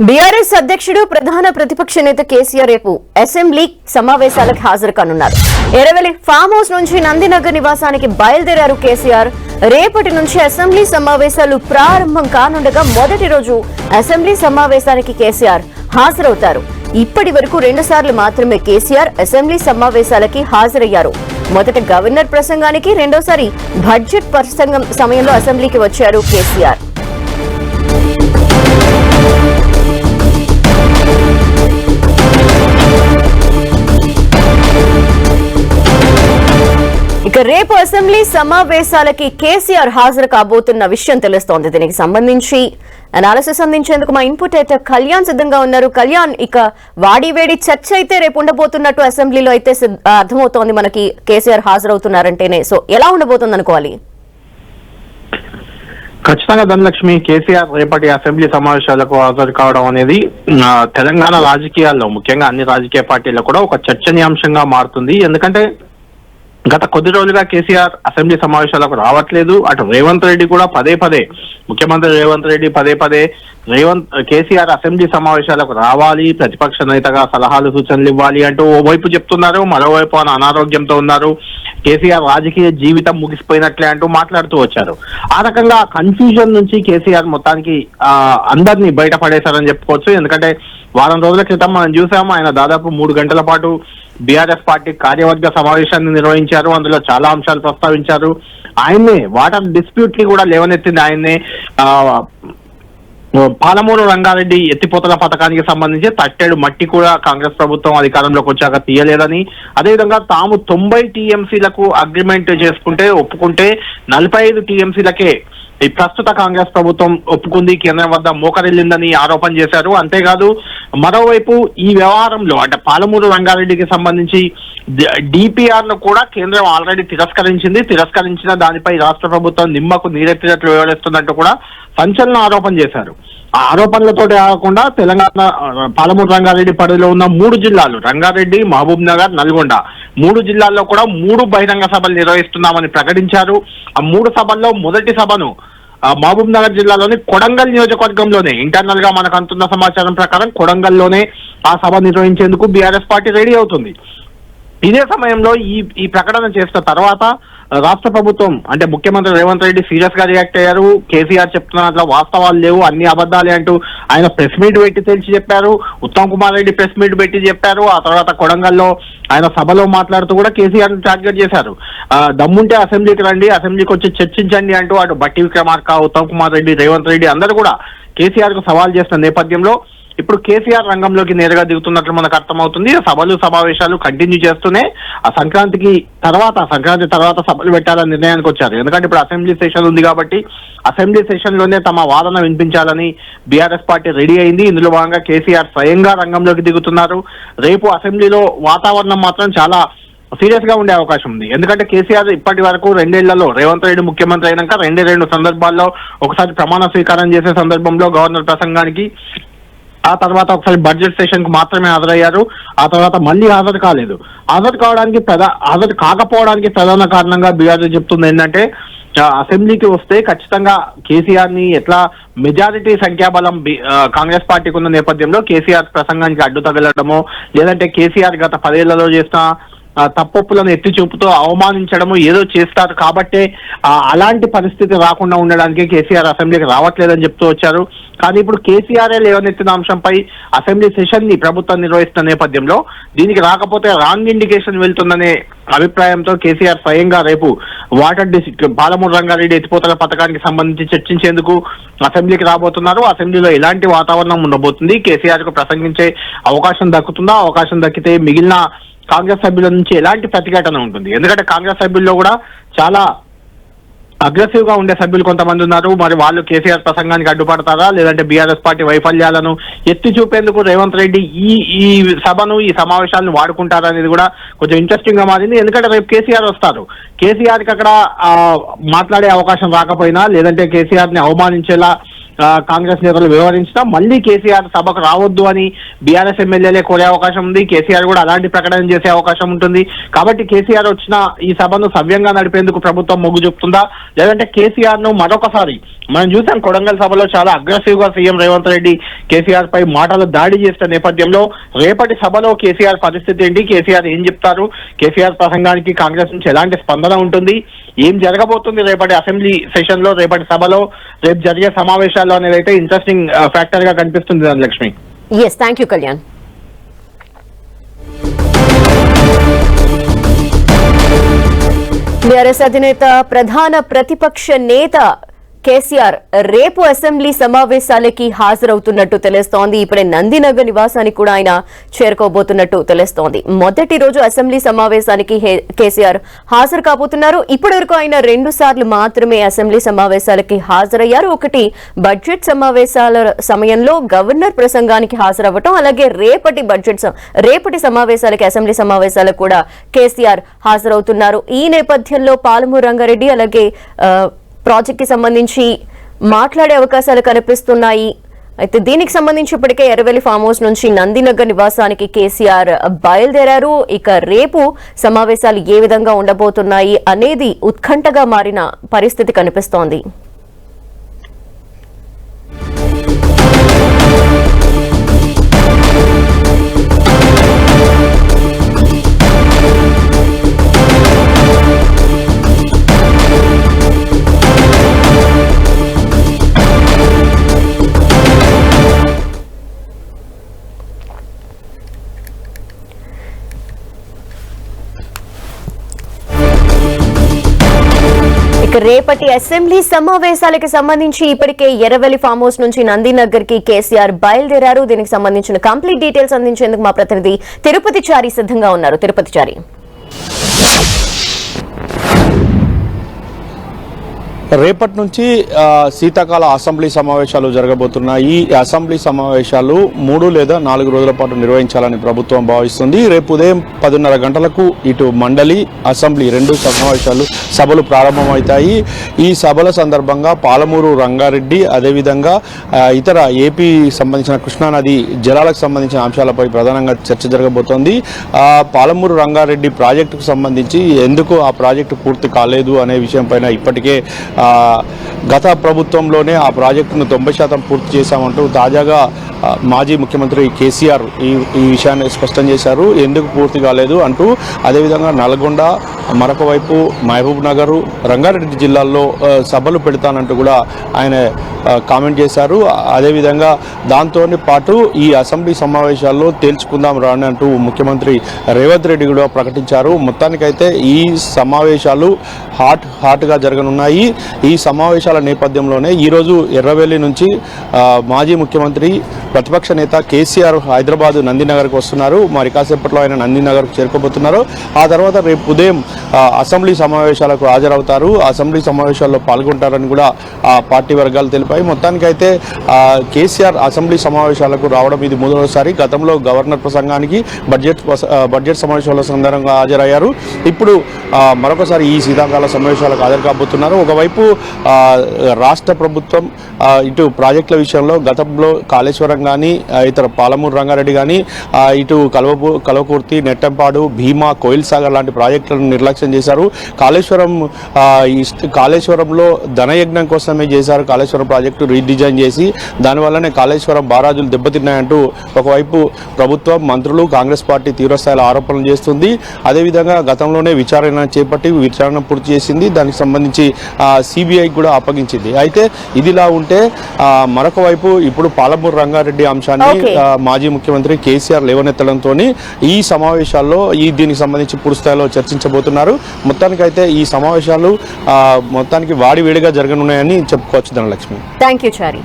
BRS అధ్యక్షుడు ప్రధాన ప్రతిపక్ష నేత కేసీఆర్ రేపు అసెంబ్లీ సమావేశాలకు హాజరు కానున్నారు. ఎరవెల్లి ఫామ్ హౌస్ నుంచి నందినగర్ నివాసానికి బయలుదేరారు కేసీఆర్. రేపటి నుంచి అసెంబ్లీ సమావేశాలు ప్రారంభం కానుండగా మొదటి రోజు అసెంబ్లీ సమావేశానికి కేసీఆర్ హాజరవుతారు. ఇప్పటి వరకు 2 సార్లు మాత్రమే కేసీఆర్ అసెంబ్లీ సమావేశాలకి హాజరయ్యారు. మొదట గవర్నర్ ప్రసంగానికి, రెండోసారి బడ్జెట్ ప్రసంగం సమయంలో అసెంబ్లీకి వచ్చారు కేసీఆర్. ఇక రేపు అసెంబ్లీ సమావేశాలకి కేసీఆర్ హాజరు కాబోతున్న విషయం తెలుస్తోంది. దీనికి సంబంధించి అనాలిసిస్ అందించేందుకు మా ఇన్పుట్ అయితే కళ్యాణ్ సిద్ధంగా ఉన్నారు. కళ్యాణ్, ఇక వాడివేడి చర్చ అయితే రేపు ఉండబోతున్నట్టు అసెంబ్లీలో అయితే అర్థమవుతోంది మనకి, కేసీఆర్ హాజరవుతున్నారంటేనే. సో ఎలా ఉండబోతుంది అనుకోవాలి? ఖచ్చితంగా ధనలక్ష్మి, కేసీఆర్ రేపటి అసెంబ్లీ సమావేశాలకు హాజరు కావడం అనేది తెలంగాణ రాజకీయాల్లో, ముఖ్యంగా అన్ని రాజకీయ పార్టీల్లో కూడా ఒక చర్చనీయాంశంగా మారుతుంది. ఎందుకంటే గత కొద్ది రోజులుగా కేసీఆర్ అసెంబ్లీ సమావేశాలకు రావట్లేదు. అటు రేవంత్ రెడ్డి కూడా పదే ముఖ్యమంత్రి రేవంత్ రెడ్డి పదే కేసీఆర్ అసెంబ్లీ సమావేశాలకు రావాలి, ప్రతిపక్ష నేతగా సలహాలు సూచనలు ఇవ్వాలి అంటూ ఓవైపు చెప్తున్నారు, మరోవైపు అనారోగ్యంతో ఉన్నారు, కేసీఆర్ రాజకీయ జీవితం ముగిసిపోయినట్లే అంటూ మాట్లాడుతూ వచ్చారు. ఆ రకంగా కన్ఫ్యూజన్ నుంచి కేసీఆర్ మొత్తానికి అందరినీ బయటపడేశారని చెప్పుకోవచ్చు. ఎందుకంటే వారం రోజుల క్రితం మనం చూసాము, ఆయన దాదాపు 3 గంటల పాటు బీఆర్ఎస్ పార్టీ కార్యవర్గ సమావేశాన్ని నిర్వహించారు. అందులో చాలా అంశాలు ప్రస్తావించారు. ఆయన్నే వాటర్ డిస్ప్యూట్ ని కూడా లేవనెత్తింది ఆయన్నే. పాలమూరు రంగారెడ్డి ఎత్తిపోతల పథకానికి సంబంధించి తట్టెడు మట్టి కూడా కాంగ్రెస్ ప్రభుత్వం అధికారంలోకి వచ్చాక తీయలేదని, అదేవిధంగా తాము 90 టీఎంసీలకు అగ్రిమెంట్ చేసుకుంటే ఒప్పుకుంటే 45 టీఎంసీలకే ఈ ప్రస్తుత కాంగ్రెస్ ప్రభుత్వం ఒప్పుకుంది, కేంద్రం వద్ద మోకరిల్లిందని ఆరోపణ చేశారు. అంతేకాదు మరోవైపు ఈ వ్యవహారంలో అంటే పాలమూరు రంగారెడ్డికి సంబంధించి డిపిఆర్ ను కూడా కేంద్రం ఆల్రెడీ తిరస్కరించిన దానిపై రాష్ట్ర ప్రభుత్వం నిమ్మకు నీరెత్తినట్లు వివరిస్తున్నట్టు కూడా సంచలన ఆరోపణ చేశారు. ఆ ఆరోపణలతోటి కాకుండా తెలంగాణ పాలమూరు రంగారెడ్డి పరిధిలో ఉన్న 3 జిల్లాలు రంగారెడ్డి, మహబూబ్ నగర్, నల్గొండ 3 జిల్లాల్లో కూడా 3 బహిరంగ సభలు నిర్వహిస్తున్నామని ప్రకటించారు. ఆ 3 సభల్లో మొదటి సభను మహబూబ్ నగర్ జిల్లాలోని కొడంగల్ నియోజకవర్గంలోనే, ఇంటర్నల్ గా మనకు అందుతున్న సమాచారం ప్రకారం కొడంగల్లోనే ఆ సభ నిర్వహించేందుకు బీఆర్ఎస్ పార్టీ రెడీ అవుతుంది. ఇదే సమయంలో ఈ ప్రకటన చేసిన తర్వాత రాష్ట్ర ప్రభుత్వం అంటే ముఖ్యమంత్రి రేవంత్ రెడ్డి సీరియస్ గా రియాక్ట్ అయ్యారు. కేసీఆర్ చెప్తున్న దాంట్లో వాస్తవాలు లేవు, అన్ని అబద్ధాలే అంటూ ఆయన ప్రెస్ మీట్ పెట్టి తెలిసి చెప్పారు. ఉత్తమ్ కుమార్ రెడ్డి ప్రెస్ మీట్ పెట్టి చెప్పారు. ఆ తర్వాత కొడంగల్లో ఆయన సభలో మాట్లాడుతూ కూడా కేసీఆర్ ను టార్గెట్ చేశారు. దమ్ముంటే అసెంబ్లీకి రండి, అసెంబ్లీకి వచ్చి చర్చించండి అంటూ అటు బట్టి విక్రమార్క, ఉత్తమ్ కుమార్ రెడ్డి, రేవంత్ రెడ్డి అందరూ కూడా కేసీఆర్ కు సవాల్ చేసిన నేపథ్యంలో ఇప్పుడు కేసీఆర్ రంగంలోకి నేరుగా దిగుతున్నట్లు మనకు అర్థమవుతుంది. సభలు సమావేశాలు కంటిన్యూ చేస్తూనే సంక్రాంతి తర్వాత సభలు పెట్టాలని నిర్ణయానికి వచ్చారు. ఎందుకంటే ఇప్పుడు అసెంబ్లీ సెషన్ ఉంది కాబట్టి అసెంబ్లీ సెషన్ లోనే తమ వాదన వినిపించాలని బీఆర్ఎస్ పార్టీ రెడీ అయింది. ఇందులో భాగంగా కేసీఆర్ స్వయంగా రంగంలోకి దిగుతున్నారు. రేపు అసెంబ్లీలో వాతావరణం మాత్రం చాలా సీరియస్ గా ఉండే అవకాశం ఉంది. ఎందుకంటే కేసీఆర్ ఇప్పటి వరకు 2 ఏళ్లలో రేవంత్ రెడ్డి ముఖ్యమంత్రి అయినాక 2 సందర్భాల్లో ఒకసారి ప్రమాణ స్వీకారం చేసే సందర్భంలో గవర్నర్ ప్రసంగానికి, ఆ తర్వాత ఒకసారి బడ్జెట్ సెషన్ కు మాత్రమే హాజరయ్యారు. ఆ తర్వాత మళ్ళీ హాజరు కాలేదు. హాజరు కాకపోవడానికి ప్రధాన కారణంగా బీఆర్ఎస్ చెప్తుంది ఏంటంటే అసెంబ్లీకి వస్తే ఖచ్చితంగా కేసీఆర్ ని ఎట్లా మెజారిటీ సంఖ్యాబలం కాంగ్రెస్ పార్టీకి ఉన్న నేపథ్యంలో కేసీఆర్ ప్రసంగానికి అడ్డు తగలడమో, లేదంటే కేసీఆర్ గత 10 ఏళ్లలో చేసిన తప్పొప్పులను ఎత్తి చూపుతూ అవమానించడము ఏదో చేస్తారు కాబట్టే అలాంటి పరిస్థితి రాకుండా ఉండడానికి కేసీఆర్ అసెంబ్లీకి రావట్లేదని చెప్తూ వచ్చారు. కానీ ఇప్పుడు కేసీఆర్ లేవనెత్తిన అంశంపై అసెంబ్లీ సెషన్ ని ప్రభుత్వం నిర్వహిస్తున్న నేపథ్యంలో దీనికి రాకపోతే రాంగ్ ఇండికేషన్ వెళ్తుందనే అభిప్రాయంతో కేసీఆర్ స్వయంగా రేపు పాలమూరు రంగారెడ్డి ఎత్తిపోతల పథకానికి సంబంధించి చర్చించేందుకు అసెంబ్లీకి రాబోతున్నారు. అసెంబ్లీలో ఎలాంటి వాతావరణం ఉండబోతుంది, కేసీఆర్ కు ప్రసంగించే అవకాశం దక్కుతుందా, అవకాశం దక్కితే మిగిలిన కాంగ్రెస్ సభ్యుల నుంచి ఎలాంటి ప్రతిఘటన ఉంటుంది? ఎందుకంటే కాంగ్రెస్ సభ్యుల్లో కూడా చాలా అగ్రెసివ్ గా ఉండే సభ్యులు కొంతమంది ఉన్నారు. మరి వాళ్ళు కేసీఆర్ ప్రసంగానికి అడ్డుపడతారా, లేదంటే బీఆర్ఎస్ పార్టీ వైఫల్యాలను ఎత్తి చూపేందుకు రేవంత్ రెడ్డి ఈ సభను, ఈ సమావేశాలను వాడుకుంటారా అనేది కూడా కొంచెం ఇంట్రెస్టింగ్ గా మారింది. ఎందుకంటే రేపు కేసీఆర్ వస్తారు. కేసీఆర్ కి అక్కడ మాట్లాడే అవకాశం రాకపోయినా, లేదంటే కేసీఆర్ ని అవమానించేలా కాంగ్రెస్ నేతలు వివరించినా మళ్ళీ కేసీఆర్ సభకు రావద్దు అని బీఆర్ఎస్ ఎమ్మెల్యేలే కోరే అవకాశం ఉంది. కేసీఆర్ కూడా అలాంటి ప్రకటన చేసే అవకాశం ఉంటుంది. కాబట్టి కేసీఆర్ వచ్చిన ఈ సభను సవ్యంగా నడిపేందుకు ప్రభుత్వం మొగ్గు చూపుతుందా, లేదంటే కేసీఆర్ ను మరొకసారి మనం చూసాం కొడంగల్ సభలో చాలా అగ్రెసివ్ గా సీఎం రేవంత్ రెడ్డి కేసీఆర్ పై మాటలు దాడి చేసిన నేపథ్యంలో రేపటి సభలో కేసీఆర్ పరిస్థితి ఏంటి, కేసీఆర్ ఏం చెప్తారు, కేసీఆర్ ప్రసంగానికి కాంగ్రెస్ నుంచి ఎలాంటి స్పందన ఉంటుంది, ఏం జరగబోతుంది రేపటి అసెంబ్లీ సెషన్ లో, రేపటి సభలో, రేపు జరిగే సమావేశాల్లో అనేది అయితే ఇంట్రెస్టింగ్ ఫ్యాక్టర్ గా కనిపిస్తుంది Dhanalakshmi. Yes, thank you Kalyan. TRS అధినేత ప్రధాన ప్రతిపక్ష నేత కేసీఆర్ రేపు అసెంబ్లీ సమావేశాలకి హాజరవుతున్నట్టు తెలుస్తోంది. ఇప్పుడే నందినగర్ నివాసానికి కూడా ఆయన చేరుకోబోతున్నట్టు తెలుస్తోంది. మొదటి రోజు అసెంబ్లీ సమావేశానికి కేసీఆర్ హాజరు కాబోతున్నారు. ఇప్పటి వరకు ఆయన 2 సార్లు మాత్రమే అసెంబ్లీ సమావేశాలకి హాజరయ్యారు. ఒకటి బడ్జెట్ సమావేశాల సమయంలో గవర్నర్ ప్రసంగానికి హాజరవ్వటం, అలాగే రేపటి సమావేశాలకి అసెంబ్లీ సమావేశాలకు కూడా కేసీఆర్ హాజరవుతున్నారు. ఈ నేపథ్యంలో పాలమూరు రంగారెడ్డి అలాగే ప్రాజెక్ట్ కి సంబంధించి మాట్లాడే అవకాశాలు కనిపిస్తున్నాయి. అయితే దీనికి సంబంధించి ఇప్పటికే ఎర్రవెల్లి ఫామ్ హౌస్ నుంచి నందినగర్ నివాసానికి కేసీఆర్ బయలుదేరారు. ఇక రేపు సమావేశాలు ఏ విధంగా ఉండబోతున్నాయి అనేది ఉత్కంఠగా మారిన పరిస్థితి కనిపిస్తోంది. రేపటి అసెంబ్లీ సమావేశాలకు సంబంధించి ఇప్పటికే ఎర్రవెల్లి ఫామ్ హౌస్ నుంచి నందినగర్ కి కేసీఆర్ బయలుదేరారు. దీనికి సంబంధించిన కంప్లీట్ డీటెయిల్స్ అందించేందుకు మా ప్రతినిధి తిరుపతి చారి సిద్ధంగా ఉన్నారు. తిరుపతి చారి, రేపటి నుంచి శీతాకాల అసెంబ్లీ సమావేశాలు జరగబోతున్నాయి. ఈ అసెంబ్లీ సమావేశాలు 3 లేదా 4 రోజుల పాటు నిర్వహించాలని ప్రభుత్వం భావిస్తుంది. రేపు ఉదయం 10:30 గంటలకు ఇటు మండలి, అసెంబ్లీ 2 సభలు ప్రారంభమవుతాయి. ఈ సభల సందర్భంగా పాలమూరు రంగారెడ్డి అదేవిధంగా ఇతర ఏపీ సంబంధించిన కృష్ణానది జలాలకు సంబంధించిన అంశాలపై ప్రధానంగా చర్చ జరగబోతోంది. పాలమూరు రంగారెడ్డి ప్రాజెక్టుకు సంబంధించి ఎందుకు ఆ ప్రాజెక్టు పూర్తి కాలేదు అనే విషయం పైన ఇప్పటికే గత ప్రభుత్వంలోనే ఆ ప్రాజెక్టును 90% పూర్తి చేశామంటూ తాజాగా మాజీ ముఖ్యమంత్రి కేసీఆర్ ఈ విషయాన్ని స్పష్టం చేశారు. ఎందుకు పూర్తి కాలేదు అంటూ. అదేవిధంగా నల్గొండ, మరొక వైపు మహబూబ్ నగర్, రంగారెడ్డి జిల్లాల్లో సభలు పెడతానంటూ కూడా ఆయన కామెంట్ చేశారు. అదేవిధంగా దాంతో పాటు ఈ అసెంబ్లీ సమావేశాల్లో తేల్చుకుందాం రాని అంటూ ముఖ్యమంత్రి రేవంత్ రెడ్డి కూడా ప్రకటించారు. మొత్తానికైతే ఈ సమావేశాలు హాట్గా జరగనున్నాయి. ఈ సమావేశాల నేపథ్యంలోనే ఈరోజు ఎర్రవెల్లి నుంచి మాజీ ముఖ్యమంత్రి ప్రతిపక్ష నేత కేసీఆర్ హైదరాబాద్ నందినగర్కి వస్తున్నారు. మరి కాసేపట్లో ఆయన నందినగర్కు చేరుకోబోతున్నారు. ఆ తర్వాత రేపు ఉదయం అసెంబ్లీ సమావేశాలకు హాజరవుతారు. అసెంబ్లీ సమావేశాల్లో పాల్గొంటారని కూడా ఆ పార్టీ వర్గాలు తెలిపాయి. మొత్తానికైతే కేసీఆర్ అసెంబ్లీ సమావేశాలకు రావడం ఇది 3వసారి. గతంలో గవర్నర్ ప్రసంగానికి బడ్జెట్ సమావేశాల సందర్భంగా హాజరయ్యారు. ఇప్పుడు మరొకసారి ఈ శీతాకాల సమావేశాలకు హాజరు కాబోతున్నారు. ఒకవైపు రాష్ట్ర ప్రభుత్వం ఇటు ప్రాజెక్టుల విషయంలో గతంలో కాళేశ్వరం కానీ ఇతర పాలమూరు రంగారెడ్డి కానీ ఇటు కల్వకుర్తి, నెట్టంపాడు, భీమా, కోయిల్ సాగర్ లాంటి ప్రాజెక్టులను నిర్లక్ష్యం చేశారు. కాళేశ్వరంలో ధనయజ్ఞం కోసమే చేశారు. కాళేశ్వరం ప్రాజెక్టు రీడిజైన్ చేసి దానివల్లనే కాళేశ్వరం బారాజులు దెబ్బతిన్నాయంటూ ఒకవైపు ప్రభుత్వం, మంత్రులు, కాంగ్రెస్ పార్టీ తీవ్రస్థాయిలో ఆరోపణలు చేస్తుంది. అదేవిధంగా గతంలోనే విచారణ పూర్తి చేసింది. దానికి సంబంధించి సిబిఐకి కూడా అప్పగించింది. అయితే ఇదిలా ఉంటే మరొక వైపు ఇప్పుడు పాలమూరు రంగారెడ్డి అంశాన్ని మాజీ ముఖ్యమంత్రి కేసీఆర్ లేవనెత్తడంతో ఈ సమావేశాల్లో దీనికి సంబంధించి పూర్తిస్థాయిలో చర్చించబోతున్నారు. మొత్తానికైతే ఈ సమావేశాలు మొత్తానికి వాడివేడిగా జరగనున్నాయని చెప్పుకోవచ్చు ధనలక్ష్మి. Thank you Chari.